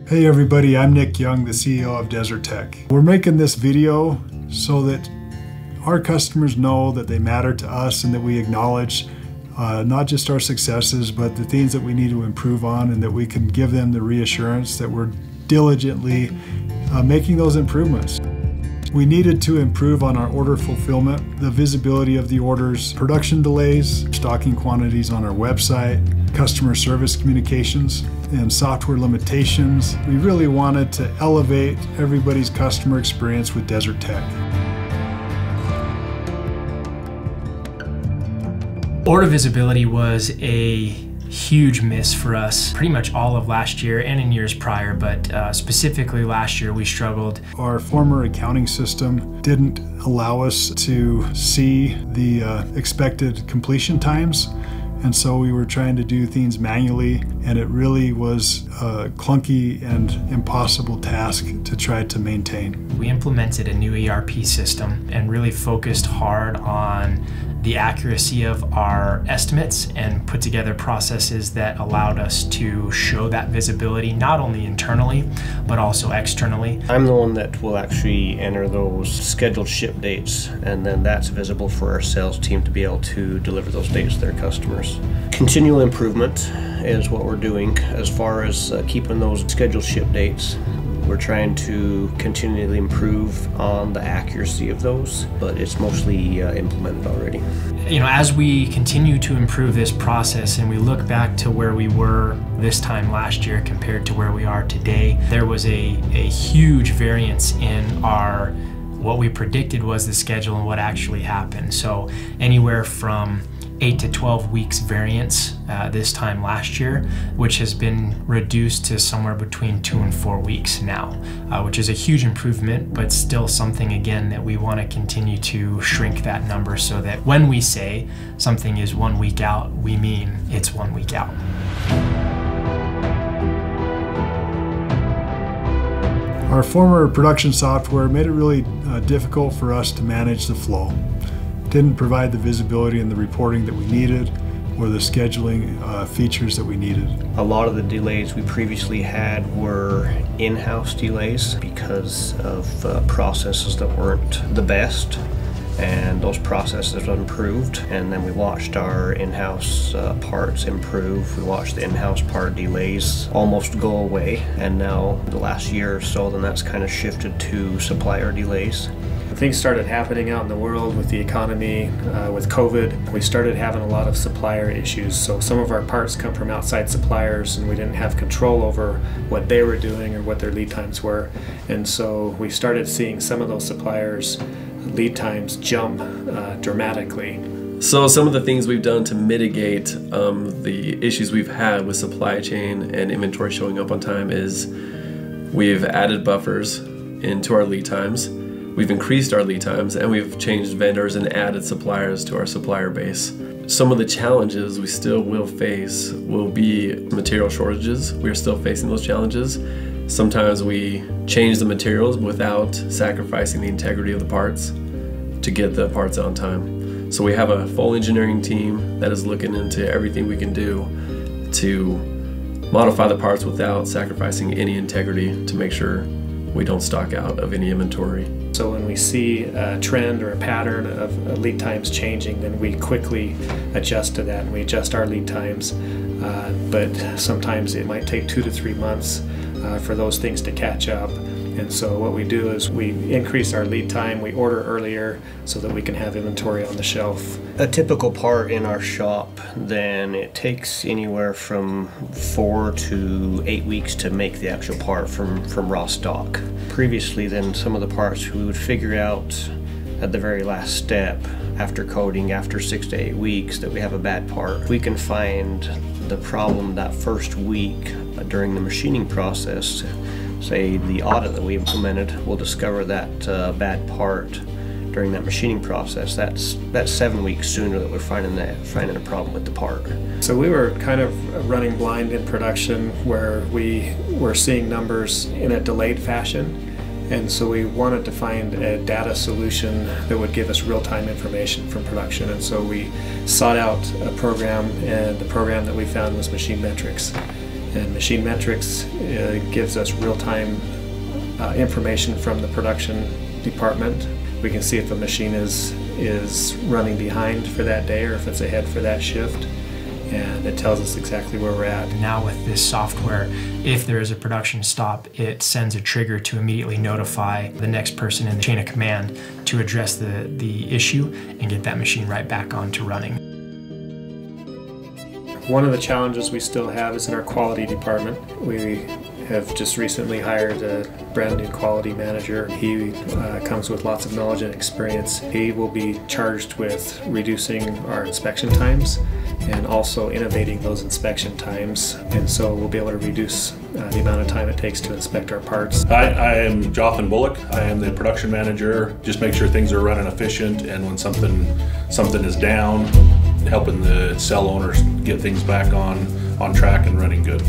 Hey everybody, I'm Nick Young, the CEO of Desert Tech. We're making this video so that our customers know that they matter to us and that we acknowledge not just our successes, but the things that we need to improve on, and that we can give them the reassurance that we're diligently making those improvements. We needed to improve on our order fulfillment, the visibility of the orders, production delays, stocking quantities on our website, customer service communications, and software limitations. We really wanted to elevate everybody's customer experience with Desert Tech. Order visibility was a huge miss for us pretty much all of last year and in years prior, but specifically last year we struggled. Our former accounting system didn't allow us to see the expected completion times, and so we were trying to do things manually, and it really was a clunky and impossible task to try to maintain. We implemented a new ERP system and really focused hard on the accuracy of our estimates and put together processes that allowed us to show that visibility not only internally but also externally. I'm the one that will actually enter those scheduled ship dates, and then that's visible for our sales team to be able to deliver those dates to their customers. Continual improvement is what we're doing as far as keeping those scheduled ship dates. We're trying to continually improve on the accuracy of those, but it's mostly implemented already. You know, as we continue to improve this process and we look back to where we were this time last year compared to where we are today, there was a huge variance in our what we predicted was the schedule and what actually happened. So anywhere from 8 to 12 weeks variance this time last year, which has been reduced to somewhere between 2 and 4 weeks now, which is a huge improvement, but still something, again, that we want to continue to shrink that number so that when we say something is 1 week out, we mean it's 1 week out. Our former production software made it really difficult for us to manage the flow. Didn't provide the visibility and the reporting that we needed, or the scheduling features that we needed. A lot of the delays we previously had were in-house delays because of processes that weren't the best, and those processes improved, and then we watched our in-house parts improve. We watched the in-house part delays almost go away, and now the last year or so, then that's kind of shifted to supplier delays. Things started happening out in the world with the economy, with COVID. We started having a lot of supplier issues. So some of our parts come from outside suppliers, and we didn't have control over what they were doing or what their lead times were. And so we started seeing some of those suppliers' lead times jump dramatically. So some of the things we've done to mitigate the issues we've had with supply chain and inventory showing up on time is we've added buffers into our lead times. We've increased our lead times, and we've changed vendors and added suppliers to our supplier base. Some of the challenges we still will face will be material shortages. We're still facing those challenges. Sometimes we change the materials without sacrificing the integrity of the parts to get the parts on time. So we have a full engineering team that is looking into everything we can do to modify the parts without sacrificing any integrity to make sure we don't stock out of any inventory. So when we see a trend or a pattern of lead times changing, then we quickly adjust to that, and we adjust our lead times. But sometimes it might take 2 to 3 months for those things to catch up. And so what we do is we increase our lead time, we order earlier so that we can have inventory on the shelf. A typical part in our shop, then it takes anywhere from 4 to 8 weeks to make the actual part from raw stock. Previously, then some of the parts we would figure out at the very last step after coding, after 6 to 8 weeks, that we have a bad part. We can find the problem that first week during the machining process. Say the audit that we implemented, we'll discover that bad part during that machining process. That's 7 weeks sooner that we're finding a problem with the part. So we were kind of running blind in production, where we were seeing numbers in a delayed fashion. And so we wanted to find a data solution that would give us real-time information from production. And so we sought out a program, and the program that we found was Machine Metrics. And Machine Metrics gives us real-time information from the production department. We can see if a machine is running behind for that day or if it's ahead for that shift. And it tells us exactly where we're at. Now with this software, if there is a production stop, it sends a trigger to immediately notify the next person in the chain of command to address the issue and get that machine right back on to running. One of the challenges we still have is in our quality department. We have just recently hired a brand new quality manager. He comes with lots of knowledge and experience. He will be charged with reducing our inspection times and also innovating those inspection times. And so we'll be able to reduce the amount of time it takes to inspect our parts. I am Jotham Bullock. I am the production manager. Just make sure things are running efficient, and when something is down, helping the cell owners get things back on track and running good.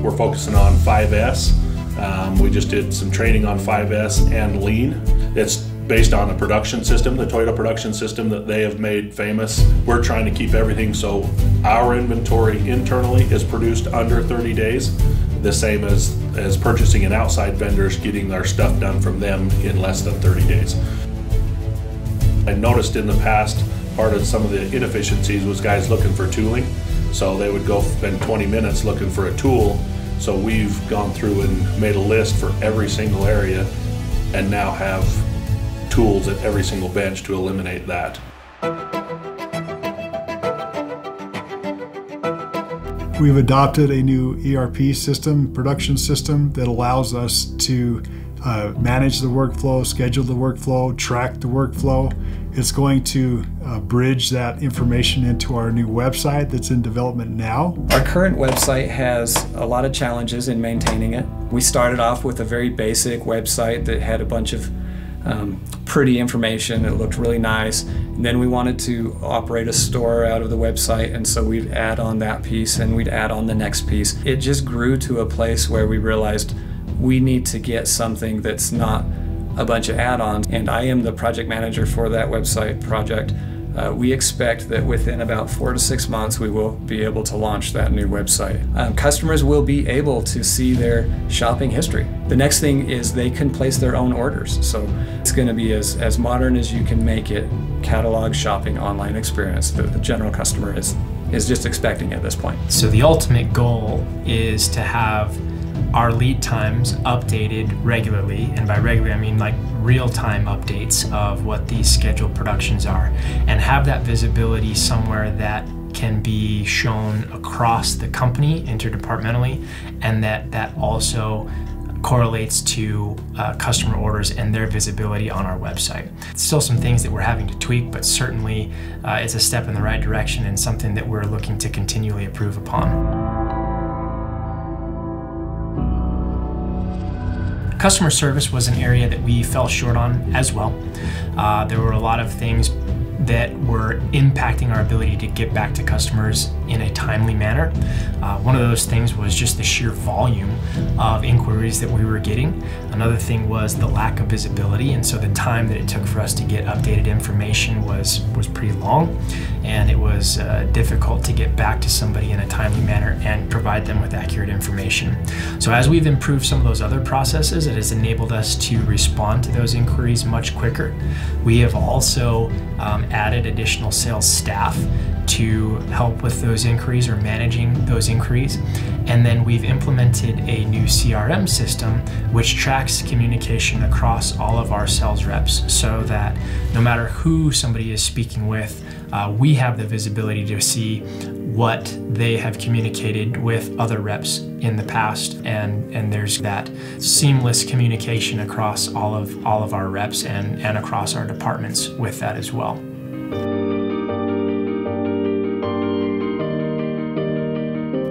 We're focusing on 5S. We just did some training on 5S and Lean. It's based on a production system, the Toyota production system that they have made famous. We're trying to keep everything so our inventory internally is produced under 30 days, the same as purchasing and outside vendors getting their stuff done from them in less than 30 days. I noticed in the past, part of some of the inefficiencies was guys looking for tooling. So they would go spend 20 minutes looking for a tool. So we've gone through and made a list for every single area and now have tools at every single bench to eliminate that. We've adopted a new ERP system, production system, that allows us to manage the workflow, schedule the workflow, track the workflow. It's going to bridge that information into our new website that's in development now. Our current website has a lot of challenges in maintaining it. We started off with a very basic website that had a bunch of pretty information. It looked really nice. And then we wanted to operate a store out of the website, and so we'd add on that piece and we'd add on the next piece. It just grew to a place where we realized we need to get something that's not a bunch of add-ons, and I am the project manager for that website project. We expect that within about 4 to 6 months we will be able to launch that new website. Customers will be able to see their shopping history. The next thing is they can place their own orders. So it's going to be as modern as you can make it, catalog shopping online experience that the general customer is just expecting at this point. So the ultimate goal is to have our lead times updated regularly, and by regularly I mean like real-time updates of what these scheduled productions are, and have that visibility somewhere that can be shown across the company interdepartmentally, and that also correlates to customer orders and their visibility on our website. Still some things that we're having to tweak, but certainly it's a step in the right direction and something that we're looking to continually improve upon. Customer service was an area that we fell short on as well. There were a lot of things that were impacting our ability to get back to customers in a timely manner. One of those things was just the sheer volume of inquiries that we were getting. Another thing was the lack of visibility, and so the time that it took for us to get updated information was pretty long, and it was difficult to get back to somebody in a timely manner and provide them with accurate information. So as we've improved some of those other processes, it has enabled us to respond to those inquiries much quicker. We have also added additional sales staff to help with those inquiries or managing those inquiries. And then we've implemented a new CRM system which tracks communication across all of our sales reps, so that no matter who somebody is speaking with, we have the visibility to see what they have communicated with other reps in the past, and there's that seamless communication across all of our reps and across our departments with that as well.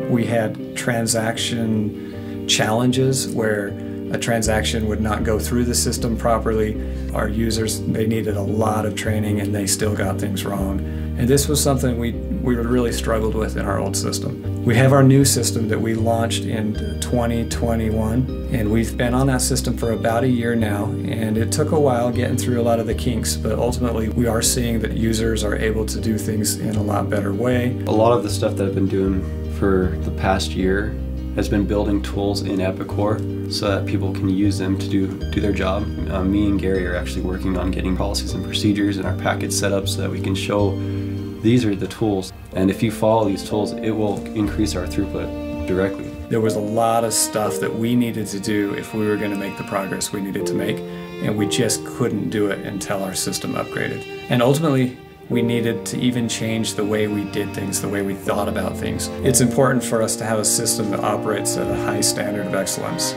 We had transaction challenges where a transaction would not go through the system properly. Our users, they needed a lot of training and they still got things wrong. And this was something we really struggled with in our old system. We have our new system that we launched in 2021, and we've been on that system for about a year now, and it took a while getting through a lot of the kinks, but ultimately we are seeing that users are able to do things in a lot better way. A lot of the stuff that I've been doing for the past year has been building tools in Epicor so that people can use them to do their job. Me and Gary are actually working on getting policies and procedures in our package set up so that we can show these are the tools. And if you follow these tools, it will increase our throughput directly. There was a lot of stuff that we needed to do if we were going to make the progress we needed to make, and we just couldn't do it until our system upgraded. And ultimately, we needed to even change the way we did things, the way we thought about things. It's important for us to have a system that operates at a high standard of excellence.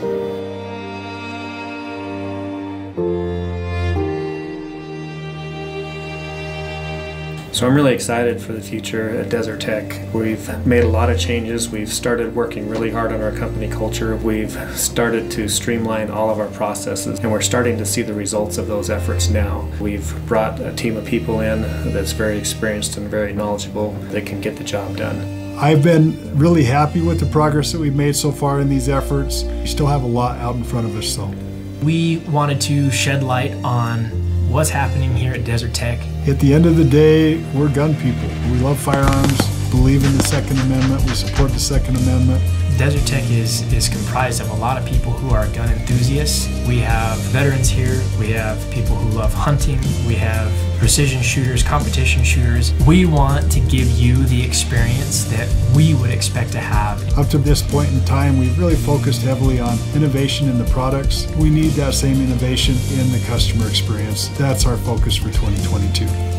So I'm really excited for the future at Desert Tech. We've made a lot of changes. We've started working really hard on our company culture. We've started to streamline all of our processes, and we're starting to see the results of those efforts now. We've brought a team of people in that's very experienced and very knowledgeable that can get the job done. I've been really happy with the progress that we've made so far in these efforts. We still have a lot out in front of us, though. We wanted to shed light on what's happening here at Desert Tech. At the end of the day, we're gun people. We love firearms, believe in the Second Amendment, we support the Second Amendment. Desert Tech is comprised of a lot of people who are gun enthusiasts. We have veterans here, we have people who love hunting, we have precision shooters, competition shooters. We want to give you the experience that we would expect to have. Up to this point in time, we've really focused heavily on innovation in the products. We need that same innovation in the customer experience. That's our focus for 2022.